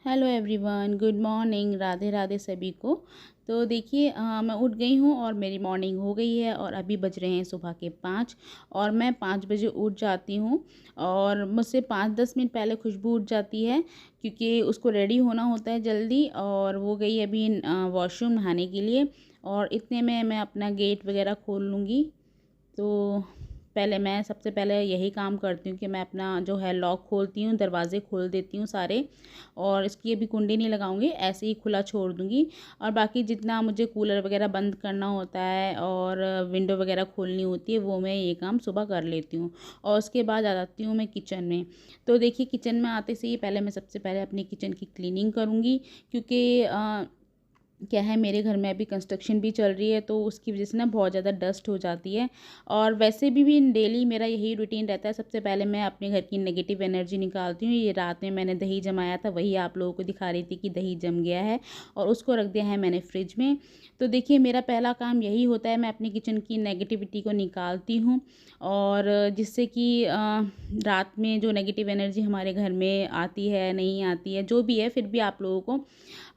Hello everyone, good morning. Radhe Radhe सभी को। तो देखिए, मैं उठ गई हूँ और मेरी मॉर्निंग हो गई है और अभी बज रहे हैं सुबह के 5 और मैं 5 बजे उठ जाती हूँ। और मुझसे 5-10 मिनट पहले खुशबू उठ जाती है क्योंकि उसको रेडी होना होता है जल्दी, और वो गई अभी वॉशरूम नहाने के लिए। और इतने में मैं अपना गेट वगैरह खोल लूँगी। तो पहले मैं सबसे पहले यही काम करती हूँ कि मैं अपना जो है लॉक खोलती हूँ, दरवाज़े खोल देती हूँ सारे। और इसकी अभी कुंडी नहीं लगाऊंगी, ऐसे ही खुला छोड़ दूँगी। और बाकी जितना मुझे कूलर वगैरह बंद करना होता है और विंडो वगैरह खोलनी होती है, वो मैं ये काम सुबह कर लेती हूँ। और उसके बाद आ जाती हूँ मैं किचन में। तो देखिए, किचन में आते से ही पहले मैं सबसे पहले अपनी किचन की क्लीनिंग करूँगी, क्योंकि क्या है, मेरे घर में अभी कंस्ट्रक्शन भी चल रही है, तो उसकी वजह से ना बहुत ज़्यादा डस्ट हो जाती है। और वैसे भी डेली मेरा यही रूटीन रहता है। सबसे पहले मैं अपने घर की नेगेटिव एनर्जी निकालती हूँ। ये रात में मैंने दही जमाया था, वही आप लोगों को दिखा रही थी कि दही जम गया है और उसको रख दिया है मैंने फ्रिज में। तो देखिए, मेरा पहला काम यही होता है, मैं अपनी किचन की नेगेटिविटी को निकालती हूँ। और जिससे कि रात में जो नेगेटिव एनर्जी हमारे घर में आती है, नहीं आती है, जो भी है, फिर भी आप लोगों को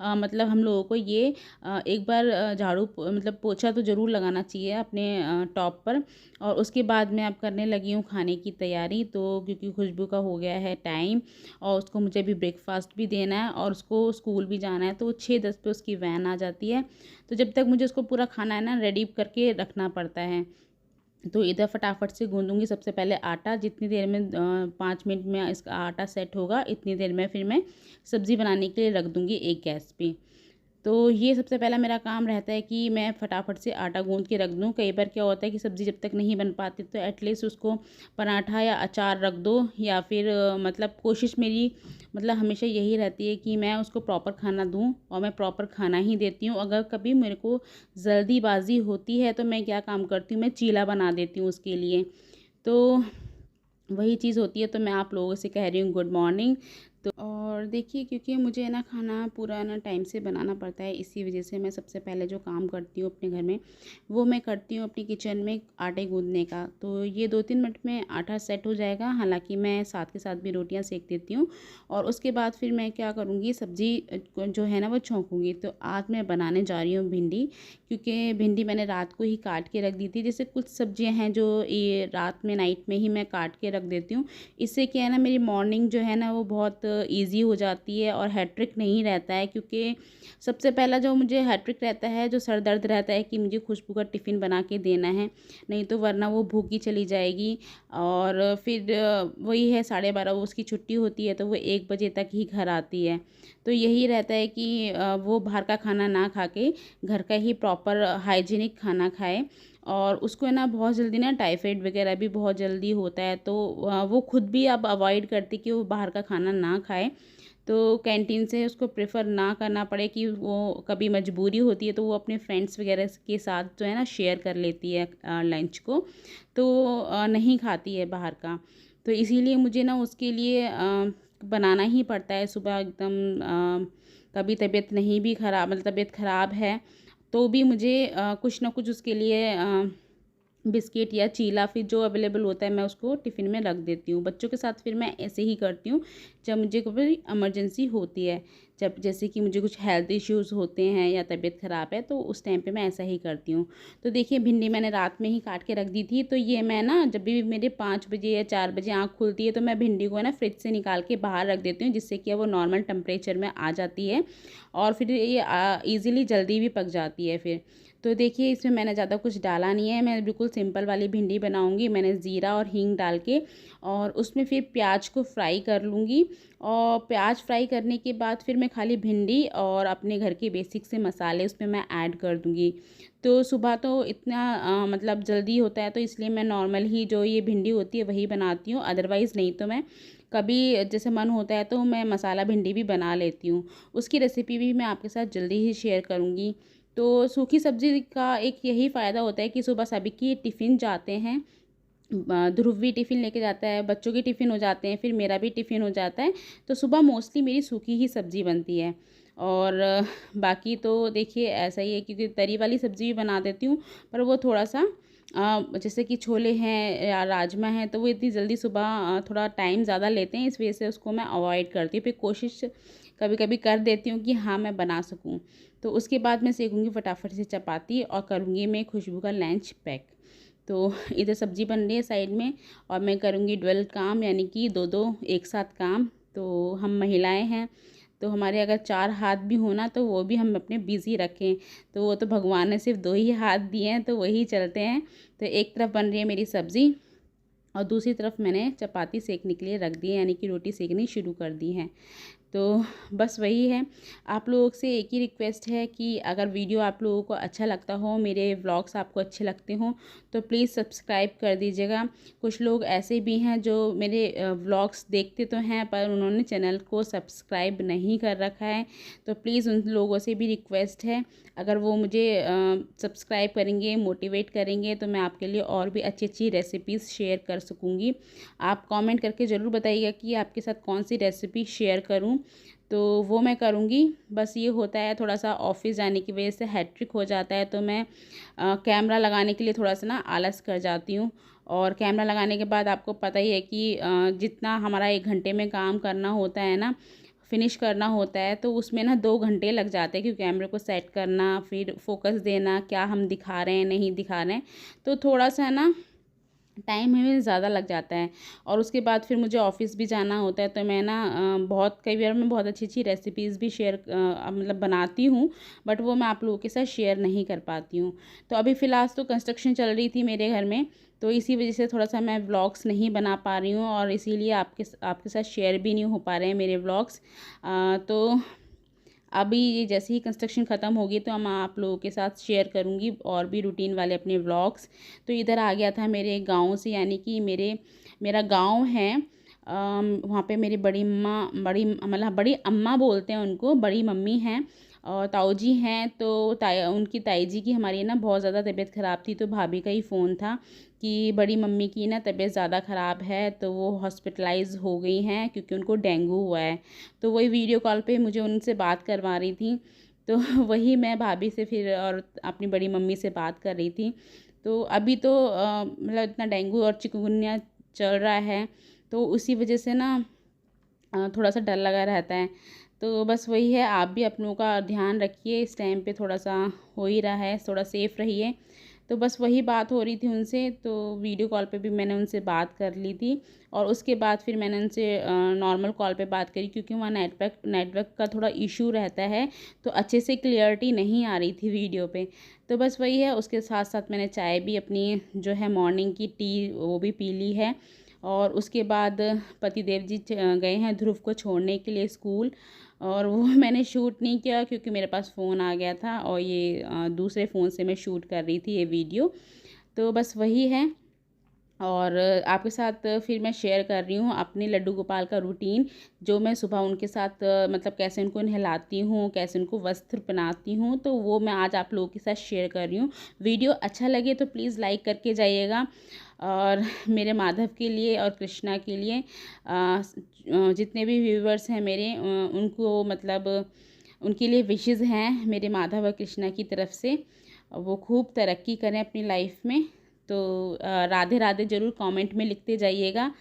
मतलब हम लोगों को ये एक बार झाड़ू मतलब पोछा तो ज़रूर लगाना चाहिए अपने टॉप पर। और उसके बाद मैं अब करने लगी हूँ खाने की तैयारी। तो क्योंकि खुशबू का हो गया है टाइम और उसको मुझे अभी ब्रेकफास्ट भी देना है और उसको स्कूल भी जाना है, तो 6:10 पे उसकी वैन आ जाती है। तो जब तक मुझे उसको पूरा खाना है ना रेडी करके रखना पड़ता है। तो इधर फटाफट से गूंदूंगी सबसे पहले आटा। जितनी देर में 5 मिनट में इसका आटा सेट होगा, इतनी देर में फिर मैं सब्ज़ी बनाने के लिए रख दूंगी एक गैस पे। तो ये सबसे पहला मेरा काम रहता है कि मैं फटाफट से आटा गूंद के रख दूं। कई बार क्या होता है कि सब्ज़ी जब तक नहीं बन पाती, तो एटलीस्ट उसको पराठा या अचार रख दो, या फिर मतलब कोशिश मेरी मतलब हमेशा यही रहती है कि मैं उसको प्रॉपर खाना दूं, और मैं प्रॉपर खाना ही देती हूँ। अगर कभी मेरे को जल्दीबाजी होती है तो मैं क्या काम करती हूँ, मैं चीला बना देती हूँ उसके लिए। तो वही चीज़ होती है। तो मैं आप लोगों से कह रही हूँ गुड मॉर्निंग। तो और देखिए, क्योंकि मुझे ना खाना पूरा ना टाइम से बनाना पड़ता है, इसी वजह से मैं सबसे पहले जो काम करती हूँ अपने घर में, वो मैं करती हूँ अपनी किचन में आटे गूंदने का। तो ये 2-3 मिनट में आटा सेट हो जाएगा। हालांकि मैं साथ के साथ भी रोटियां सेक देती हूँ। और उसके बाद फिर मैं क्या करूँगी, सब्ज़ी जो है ना वो छौंकूँगी। तो आज मैं बनाने जा रही हूँ भिंडी, क्योंकि भिंडी मैंने रात को ही काट के रख दी थी। जैसे कुछ सब्जियां हैं जो ये रात में नाइट में ही मैं काट के रख देती हूँ। इससे क्या है ना, मेरी मॉर्निंग जो है ना वो बहुत इजी हो जाती है और हैट्रिक नहीं रहता है। क्योंकि सबसे पहला जो मुझे हैट्रिक रहता है, जो सर दर्द रहता है कि मुझे खुशबू का टिफ़िन बना के देना है, नहीं तो वरना वो भूखी चली जाएगी। और फिर वही है, 12:30 वो उसकी छुट्टी होती है, तो वो 1 बजे तक ही घर आती है। तो यही रहता है कि वो बाहर का खाना ना खा के घर का ही प्रॉपर हाइजीनिक खाना खाए। और उसको है ना बहुत जल्दी ना टाइफाइड वगैरह भी बहुत जल्दी होता है, तो वो खुद भी अब अवॉइड करती कि वो बाहर का खाना ना खाए। तो कैंटीन से उसको प्रेफर ना करना पड़े, कि वो कभी मजबूरी होती है तो वो अपने फ्रेंड्स वगैरह के साथ जो है ना शेयर कर लेती है लंच को। तो नहीं खाती है बाहर का। तो इसीलिए मुझे ना उसके लिए बनाना ही पड़ता है सुबह एकदम। कभी तबीयत नहीं भी खराब, मतलब तबीयत ख़राब है, तो भी मुझे कुछ ना कुछ उसके लिए बिस्किट या चीला फिर जो अवेलेबल होता है मैं उसको टिफ़िन में रख देती हूँ। बच्चों के साथ फिर मैं ऐसे ही करती हूँ जब मुझे कोई इमरजेंसी होती है। जब जैसे कि मुझे कुछ हेल्थ इश्यूज़ होते हैं या तबीयत ख़राब है, तो उस टाइम पे मैं ऐसा ही करती हूँ। तो देखिए, भिंडी मैंने रात में ही काट के रख दी थी। तो ये मैं ना जब भी मेरे 5 बजे या 4 बजे आँख खुलती है, तो मैं भिंडी को ना फ्रिज से निकाल के बाहर रख देती हूँ, जिससे कि वो नॉर्मल टेम्परेचर में आ जाती है और फिर ये ईज़िली जल्दी भी पक जाती है फिर। तो देखिए, इसमें मैंने ज़्यादा कुछ डाला नहीं है, मैं बिल्कुल सिंपल वाली भिंडी बनाऊंगी। मैंने ज़ीरा और हींग डाल के और उसमें फिर प्याज को फ्राई कर लूँगी। और प्याज फ्राई करने के बाद फिर मैं खाली भिंडी और अपने घर के बेसिक से मसाले उसमें मैं ऐड कर दूँगी। तो सुबह तो इतना मतलब जल्दी होता है, तो इसलिए मैं नॉर्मल ही जो ये भिंडी होती है वही बनाती हूँ। अदरवाइज़ नहीं तो मैं कभी जैसे मन होता है तो मैं मसाला भिंडी भी बना लेती हूँ। उसकी रेसिपी भी मैं आपके साथ जल्दी ही शेयर करूँगी। तो सूखी सब्ज़ी का एक यही फ़ायदा होता है कि सुबह सभी की टिफ़िन जाते हैं। ध्रुव भी टिफ़िन लेके जाता है, बच्चों के टिफ़िन हो जाते हैं, फिर मेरा भी टिफ़िन हो जाता है। तो सुबह मोस्टली मेरी सूखी ही सब्ज़ी बनती है। और बाकी तो देखिए ऐसा ही है, क्योंकि तरी वाली सब्ज़ी भी बना देती हूँ, पर वो थोड़ा सा जैसे कि छोले हैं या राजमा हैं, तो वो इतनी जल्दी सुबह थोड़ा टाइम ज़्यादा लेते हैं, इस वजह से उसको मैं अवॉइड करती हूँ। फिर कोशिश कभी कभी कर देती हूँ कि हाँ मैं बना सकूँ। तो उसके बाद मैं सेकूँगी फटाफट से चपाती और करूँगी मैं खुशबू का लंच पैक। तो इधर सब्जी बन रही है साइड में और मैं करूँगी डबल काम, यानी कि दो दो एक साथ काम। तो हम महिलाएं हैं, तो हमारे अगर 4 हाथ भी होना तो वो भी हम अपने बिज़ी रखें। तो वो तो भगवान ने सिर्फ 2 ही हाथ दिए हैं, तो वही चलते हैं। तो एक तरफ बन रही है मेरी सब्ज़ी और दूसरी तरफ मैंने चपाती सेकने के लिए रख दी है, यानी कि रोटी सेकनी शुरू कर दी है। तो बस वही है। आप लोगों से एक ही रिक्वेस्ट है कि अगर वीडियो आप लोगों को अच्छा लगता हो, मेरे व्लॉग्स आपको अच्छे लगते हों, तो प्लीज़ सब्सक्राइब कर दीजिएगा। कुछ लोग ऐसे भी हैं जो मेरे व्लॉग्स देखते तो हैं पर उन्होंने चैनल को सब्सक्राइब नहीं कर रखा है। तो प्लीज़ उन लोगों से भी रिक्वेस्ट है, अगर वो मुझे सब्सक्राइब करेंगे, मोटिवेट करेंगे, तो मैं आपके लिए और भी अच्छी अच्छी रेसिपीज़ शेयर कर सकूँगी। आप कमेंट करके ज़रूर बताइएगा कि आपके साथ कौन सी रेसिपी शेयर करूं, तो वो मैं करूंगी। बस ये होता है थोड़ा सा ऑफिस जाने की वजह से हैट्रिक हो जाता है, तो मैं कैमरा लगाने के लिए थोड़ा सा ना आलस कर जाती हूँ। और कैमरा लगाने के बाद आपको पता ही है कि जितना हमारा 1 घंटे में काम करना होता है ना, फिनिश करना होता है, तो उसमें ना 2 घंटे लग जाते हैं, क्योंकि कैमरे को सेट करना, फिर फोकस देना, क्या हम दिखा रहे हैं नहीं दिखा रहे हैं, तो थोड़ा सा ना टाइम हमें ज़्यादा लग जाता है। और उसके बाद फिर मुझे ऑफ़िस भी जाना होता है, तो मैं ना बहुत कई बार मैं बहुत अच्छी अच्छी रेसिपीज़ भी शेयर मतलब बनाती हूँ, बट वो मैं आप लोगों के साथ शेयर नहीं कर पाती हूँ। तो अभी फ़िलहाल तो कंस्ट्रक्शन चल रही थी मेरे घर में, तो इसी वजह से थोड़ा सा मैं व्लॉग्स नहीं बना पा रही हूँ और इसीलिए आपके साथ शेयर भी नहीं हो पा रहे हैं मेरे व्लॉग्स। तो अभी ये जैसे ही कंस्ट्रक्शन ख़त्म होगी तो मैं आप लोगों के साथ शेयर करूँगी और भी रूटीन वाले अपने व्लॉग्स। तो इधर आ गया था मेरे गाँव से, यानी कि मेरा गाँव है, वहाँ पे मेरी बड़ी अम्मा बोलते हैं उनको, बड़ी मम्मी हैं और ताऊ जी हैं। तो उनकी ताई जी की हमारी ना बहुत ज़्यादा तबीयत ख़राब थी, तो भाभी का ही फ़ोन था कि बड़ी मम्मी की ना तबीयत ज़्यादा ख़राब है, तो वो हॉस्पिटलाइज हो गई हैं क्योंकि उनको डेंगू हुआ है। तो वही वीडियो कॉल पे मुझे उनसे बात करवा रही थी। तो वही मैं भाभी से फिर और अपनी बड़ी मम्मी से बात कर रही थी। तो अभी तो मतलब इतना डेंगू और चिकनगुनिया चल रहा है, तो उसी वजह से ना थोड़ा सा डर लगा रहता है। तो बस वही है, आप भी अपनों का ध्यान रखिए, इस टाइम पे थोड़ा सा हो ही रहा है, थोड़ा सेफ़ रहिए। तो बस वही बात हो रही थी उनसे, तो वीडियो कॉल पे भी मैंने उनसे बात कर ली थी और उसके बाद फिर मैंने उनसे नॉर्मल कॉल पे बात करी, क्योंकि वहाँ नेटवर्क का थोड़ा इशू रहता है, तो अच्छे से क्लियरिटी नहीं आ रही थी वीडियो पे। तो बस वही है, उसके साथ साथ मैंने चाय भी अपनी जो है मॉर्निंग की टी वो भी पी ली है। और उसके बाद पतिदेव जी गए हैं ध्रुव को छोड़ने के लिए स्कूल, और वो मैंने शूट नहीं किया क्योंकि मेरे पास फ़ोन आ गया था और ये दूसरे फ़ोन से मैं शूट कर रही थी ये वीडियो। तो बस वही है। और आपके साथ फिर मैं शेयर कर रही हूँ अपने लड्डू गोपाल का रूटीन, जो मैं सुबह उनके साथ मतलब कैसे उनको नहलाती हूँ, कैसे उनको वस्त्र पहनाती हूँ, तो वो मैं आज आप लोगों के साथ शेयर कर रही हूँ। वीडियो अच्छा लगे तो प्लीज़ लाइक करके जाइएगा। और मेरे माधव के लिए और कृष्णा के लिए जितने भी व्यूवर्स हैं मेरे, उनको मतलब उनके लिए विशेज़ हैं मेरे माधव और कृष्णा की तरफ से, वो खूब तरक्की करें अपनी लाइफ में। तो राधे राधे ज़रूर कमेंट में लिखते जाइएगा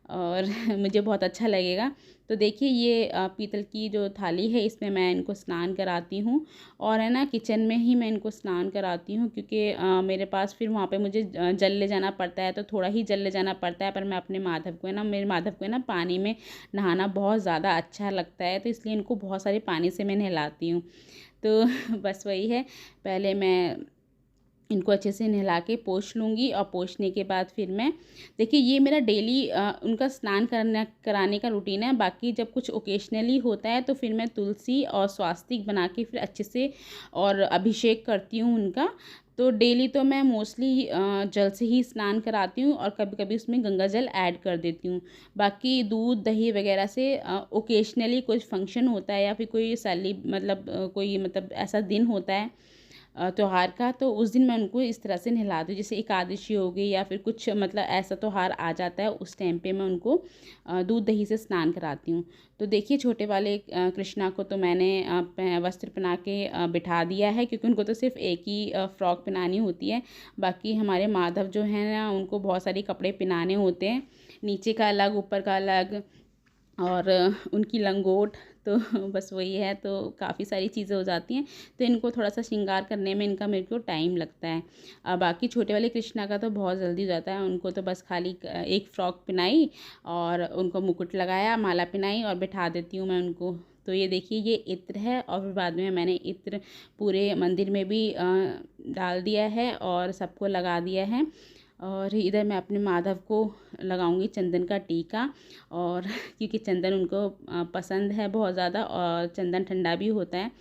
और मुझे बहुत अच्छा लगेगा। तो देखिए ये पीतल की जो थाली है, इसमें मैं इनको स्नान कराती हूँ और है ना किचन में ही मैं इनको स्नान कराती हूँ, क्योंकि मेरे पास फिर वहाँ पे मुझे जल ले जाना पड़ता है, तो थोड़ा ही जल ले जाना पड़ता है, पर मैं अपने माधव को है ना मेरे माधव को है ना पानी में नहाना बहुत ज़्यादा अच्छा लगता है, तो इसलिए इनको बहुत सारे पानी से मैं नहलाती हूँ। तो बस वही है, पहले मैं इनको अच्छे से नहला के पोंछ लूँगी और पोंछने के बाद फिर मैं देखिए ये मेरा डेली उनका स्नान कराने का रूटीन है। बाकी जब कुछ ओकेशनली होता है तो फिर मैं तुलसी और स्वास्तिक बना के फिर अच्छे से और अभिषेक करती हूँ उनका। तो डेली तो मैं मोस्टली जल से ही स्नान कराती हूँ और कभी कभी उसमें गंगा जल ऐड कर देती हूँ। बाकी दूध दही वगैरह से ओकेशनली कुछ फंक्शन होता है या फिर कोई कोई मतलब ऐसा दिन होता है त्यौहार का, तो उस दिन मैं उनको इस तरह से नहलाती हूँ। जैसे एकादशी हो गई या फिर कुछ मतलब ऐसा त्यौहार आ जाता है, उस टाइम पे मैं उनको दूध दही से स्नान कराती हूँ। तो देखिए छोटे वाले कृष्णा को तो मैंने वस्त्र पहना के बिठा दिया है, क्योंकि उनको तो सिर्फ एक ही फ्रॉक पहनानी होती है। बाकी हमारे माधव जो है ना, उनको बहुत सारे कपड़े पहनाने होते हैं, नीचे का अलग ऊपर का अलग, और उनकी लंगोट, तो बस वही है, तो काफ़ी सारी चीज़ें हो जाती हैं। तो इनको थोड़ा सा श्रृंगार करने में इनका मेरे को टाइम लगता है। बाकी छोटे वाले कृष्णा का तो बहुत जल्दी हो जाता है। उनको तो बस खाली एक फ़्रॉक पहनाई और उनको मुकुट लगाया, माला पहनाई और बिठा देती हूँ मैं उनको। तो ये देखिए ये इत्र है, और फिर बाद में मैंने इत्र पूरे मंदिर में भी डाल दिया है और सबको लगा दिया है। और इधर मैं अपने माधव को लगाऊंगी चंदन का टीका, और क्योंकि चंदन उनको पसंद है बहुत ज़्यादा, और चंदन ठंडा भी होता है।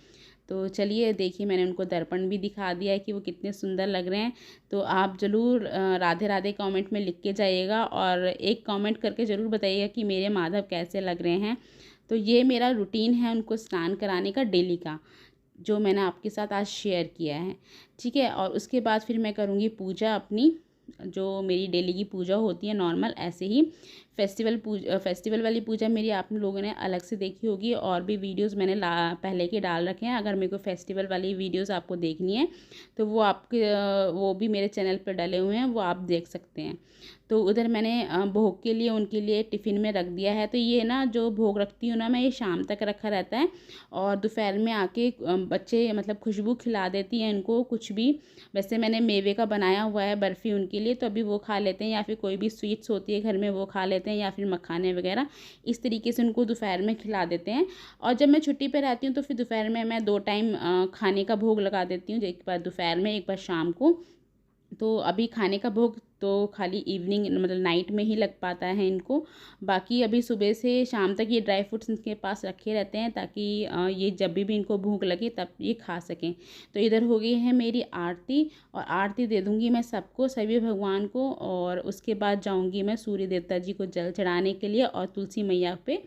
तो चलिए देखिए, मैंने उनको दर्पण भी दिखा दिया है कि वो कितने सुंदर लग रहे हैं। तो आप ज़रूर राधे राधे कमेंट में लिख के जाइएगा, और एक कमेंट करके ज़रूर बताइएगा कि मेरे माधव कैसे लग रहे हैं। तो ये मेरा रूटीन है उनको स्नान कराने का डेली का, जो मैंने आपके साथ आज शेयर किया है। ठीक है, और उसके बाद फिर मैं करूँगी पूजा अपनी, जो मेरी डेली की पूजा होती है नॉर्मल ऐसे ही। फेस्टिवल वाली पूजा मेरी आप लोगों ने अलग से देखी होगी, और भी वीडियोस मैंने पहले के डाल रखे हैं। अगर मेरे को फेस्टिवल वाली वीडियोस आपको देखनी है तो वो भी मेरे चैनल पर डले हुए हैं, वो आप देख सकते हैं। तो उधर मैंने भोग के लिए उनके लिए टिफ़िन में रख दिया है। तो ये ना जो भोग रखती हूँ ना मैं, ये शाम तक रखा रहता है, और दोपहर में आके बच्चे मतलब खुशबू खिला देती हैं इनको कुछ भी। वैसे मैंने मेवे का बनाया हुआ है बर्फ़ी उनके लिए, तो अभी वो खा लेते हैं, या फिर कोई भी स्वीट्स होती है घर में वो खा लेते हैं, या फिर मखाने वगैरह। इस तरीके से उनको दोपहर में खिला देते हैं। और जब मैं छुट्टी पे रहती हूँ तो फिर दोपहर में मैं 2 टाइम खाने का भोग लगा देती हूँ, एक बार दोपहर में एक बार शाम को। तो अभी खाने का भोग तो खाली इवनिंग मतलब नाइट में ही लग पाता है इनको। बाकी अभी सुबह से शाम तक ये ड्राई फ्रूट्स इनके पास रखे रहते हैं, ताकि ये जब भी इनको भूख लगे तब ये खा सकें। तो इधर हो गई है मेरी आरती, और आरती दे दूँगी मैं सबको, सभी भगवान को, और उसके बाद जाऊँगी मैं सूर्य देवता जी को जल चढ़ाने के लिए, और तुलसी मैया पे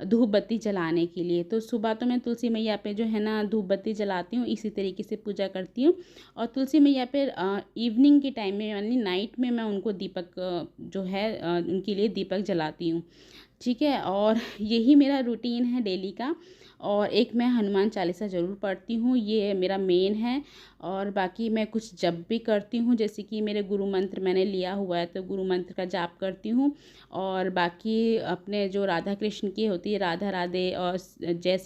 धूप बत्ती जलाने के लिए। तो सुबह तो मैं तुलसी मैया पे जो है ना धूप बत्ती जलाती हूँ, इसी तरीके से पूजा करती हूँ। और तुलसी मैया पे इवनिंग के टाइम में यानी नाइट में मैं उनको दीपक जो है उनके लिए दीपक जलाती हूँ। ठीक है, और यही मेरा रूटीन है डेली का। और एक मैं हनुमान चालीसा ज़रूर पढ़ती हूँ, ये मेरा मेन है। और बाकी मैं कुछ जप भी करती हूँ, जैसे कि मेरे गुरु मंत्र मैंने लिया हुआ है, तो गुरु मंत्र का जाप करती हूँ। और बाकी अपने जो राधा कृष्ण की होती है, राधा राधे और जय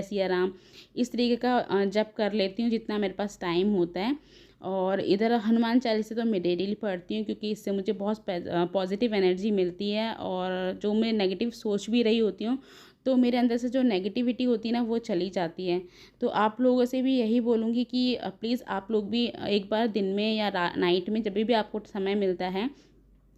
सिया राम, इस तरीके का जप कर लेती हूँ जितना मेरे पास टाइम होता है। और इधर हनुमान चालीसा तो मैं डेली पढ़ती हूँ, क्योंकि इससे मुझे बहुत पॉजिटिव एनर्जी मिलती है, और जो मैं नेगेटिव सोच भी रही होती हूँ तो मेरे अंदर से जो नेगेटिविटी होती है ना वो चली जाती है। तो आप लोगों से भी यही बोलूँगी कि प्लीज़ आप लोग भी एक बार दिन में या नाइट में जब भी आपको समय मिलता है,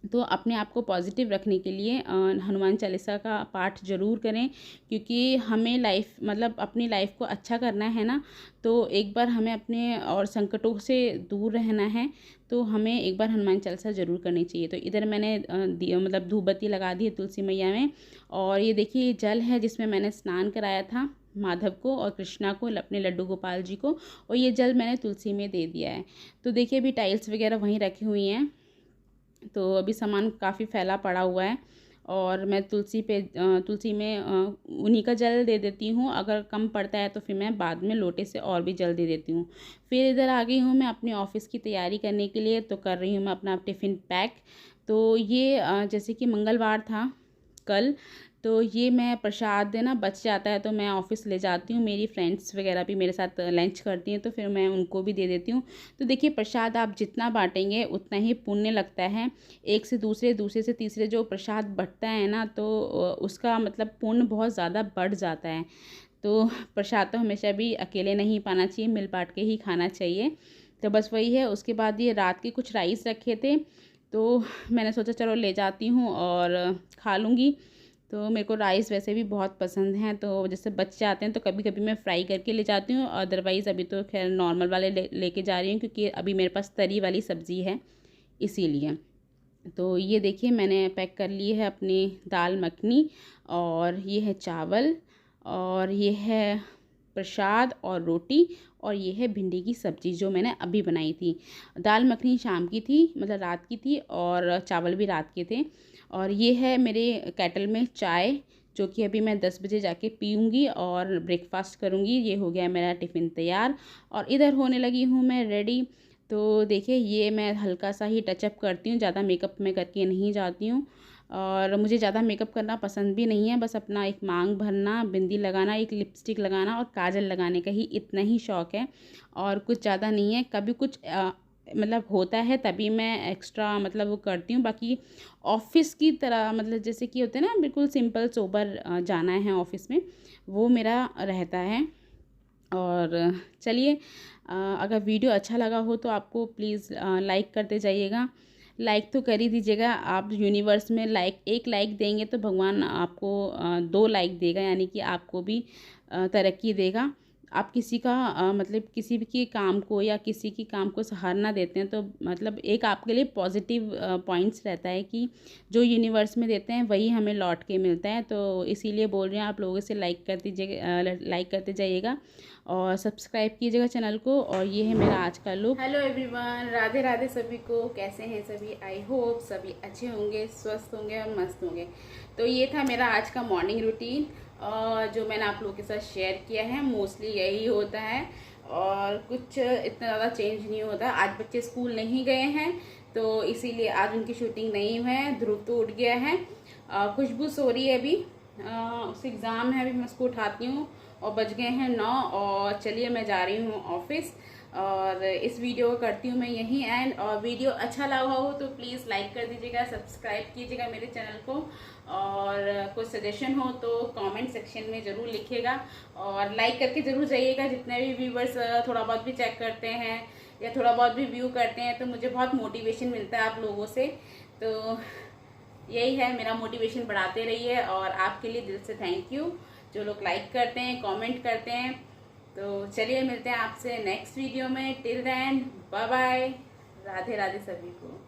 तो अपने आप को पॉजिटिव रखने के लिए हनुमान चालीसा का पाठ ज़रूर करें। क्योंकि हमें लाइफ मतलब अपनी लाइफ को अच्छा करना है ना, तो एक बार हमें अपने और संकटों से दूर रहना है, तो हमें एक बार हनुमान चालीसा ज़रूर करनी चाहिए। तो इधर मैंने मतलब धूप बत्ती लगा दी है तुलसी मैया में। और ये देखिए जल है जिसमें मैंने स्नान कराया था माधव को और कृष्णा को, अपने लड्डू गोपाल जी को, और ये जल मैंने तुलसी में दे दिया है। तो देखिए अभी टाइल्स वगैरह वहीं रखी हुई हैं, तो अभी सामान काफ़ी फैला पड़ा हुआ है, और मैं तुलसी में उन्हीं का जल दे देती हूँ। अगर कम पड़ता है तो फिर मैं बाद में लोटे से और भी जल दे देती हूँ। फिर इधर आ गई हूँ मैं अपने ऑफ़िस की तैयारी करने के लिए, तो कर रही हूँ मैं अपना टिफ़िन पैक। तो ये जैसे कि मंगलवार था कल, तो ये मैं प्रसाद देना बच जाता है तो मैं ऑफ़िस ले जाती हूँ। मेरी फ्रेंड्स वगैरह भी मेरे साथ लंच करती हैं, तो फिर मैं उनको भी दे देती हूँ। तो देखिए प्रसाद आप जितना बांटेंगे उतना ही पुण्य लगता है। एक से दूसरे, दूसरे से तीसरे जो प्रसाद बँटता है ना, तो उसका मतलब पुण्य बहुत ज़्यादा बढ़ जाता है। तो प्रसाद तो हमेशा भी अकेले नहीं पाना चाहिए, मिल बाँट के ही खाना चाहिए। तो बस वही है। उसके बाद ये रात के कुछ राइस रखे थे, तो मैंने सोचा चलो ले जाती हूँ और खा लूँगी। तो मेरे को राइस वैसे भी बहुत पसंद हैं, तो जैसे बच जाते हैं तो कभी कभी मैं फ्राई करके ले जाती हूँ, अदरवाइज़ अभी तो खैर नॉर्मल वाले लेके जा रही हूँ, क्योंकि अभी मेरे पास तरी वाली सब्ज़ी है इसीलिए। तो ये देखिए मैंने पैक कर ली है अपनी दाल मखनी, और ये है चावल, और ये है प्रसाद और रोटी, और ये है भिंडी की सब्ज़ी जो मैंने अभी बनाई थी। दाल मखनी शाम की थी, मतलब रात की थी, और चावल भी रात के थे। और ये है मेरे केटल में चाय, जो कि अभी मैं 10 बजे जाके पीऊँगी और ब्रेकफास्ट करूँगी। ये हो गया मेरा टिफ़िन तैयार, और इधर होने लगी हूँ मैं रेडी। तो देखिए, ये मैं हल्का सा ही टचअप करती हूँ, ज़्यादा मेकअप मैं करके नहीं जाती हूँ, और मुझे ज़्यादा मेकअप करना पसंद भी नहीं है। बस अपना एक मांग भरना, बिंदी लगाना, एक लिपस्टिक लगाना और काजल लगाने का ही इतना ही शौक़ है, और कुछ ज़्यादा नहीं है। कभी कुछ मतलब होता है तभी मैं एक्स्ट्रा मतलब वो करती हूँ। बाकी ऑफ़िस की तरह, मतलब जैसे कि होते हैं ना, बिल्कुल सिंपल सोबर जाना है ऑफ़िस में, वो मेरा रहता है। और चलिए, अगर वीडियो अच्छा लगा हो तो आपको प्लीज़ लाइक करते जाइएगा। लाइक तो कर ही दीजिएगा। आप यूनिवर्स में एक लाइक देंगे तो भगवान आपको 2 लाइक देगा, यानी कि आपको भी तरक्की देगा। आप किसी का मतलब किसी भी के काम को या किसी की काम को सराहना देते हैं तो मतलब एक आपके लिए पॉजिटिव पॉइंट्स रहता है कि जो यूनिवर्स में देते हैं वही हमें लौट के मिलता है। तो इसीलिए बोल रहे हैं, आप लोगों से लाइक कर दीजिएगा, लाइक करते जाइएगा और सब्सक्राइब कीजिएगा चैनल को। और ये है मेरा आज का look. Hello everyone, Radhe Radhe सभी को। कैसे हैं सभी? आई होप सभी अच्छे होंगे, स्वस्थ होंगे और मस्त होंगे। तो ये था मेरा आज का मॉर्निंग रूटीन, और जो मैंने आप लोगों के साथ शेयर किया है। मोस्टली यही होता है, और कुछ इतना ज़्यादा चेंज नहीं होता। आज बच्चे स्कूल नहीं गए हैं तो इसीलिए आज उनकी शूटिंग नहीं हुई है। ध्रुव तो उठ गया है, खुशबू सो रही है अभी, उसका एग्ज़ाम है। अभी मैं उसको उठाती हूँ, और बज गए हैं 9। और चलिए, मैं जा रही हूँ ऑफिस, और इस वीडियो को करती हूँ मैं यहीं एंड। और वीडियो अच्छा लगा हो तो प्लीज़ लाइक कर दीजिएगा, सब्सक्राइब कीजिएगा मेरे चैनल को, और कोई सजेशन हो तो कमेंट सेक्शन में ज़रूर लिखिएगा, और लाइक करके ज़रूर जाइएगा। जितने भी व्यूवर्स थोड़ा बहुत भी चेक करते हैं या थोड़ा बहुत भी व्यू करते हैं तो मुझे बहुत मोटिवेशन मिलता है आप लोगों से। तो यही है, मेरा मोटिवेशन बढ़ाते रहिए, और आपके लिए दिल से थैंक यू जो लोग लाइक करते हैं, कमेंट करते हैं। तो चलिए, मिलते हैं आपसे नेक्स्ट वीडियो में। Till then, bye bye, Radhe Radhe सभी को।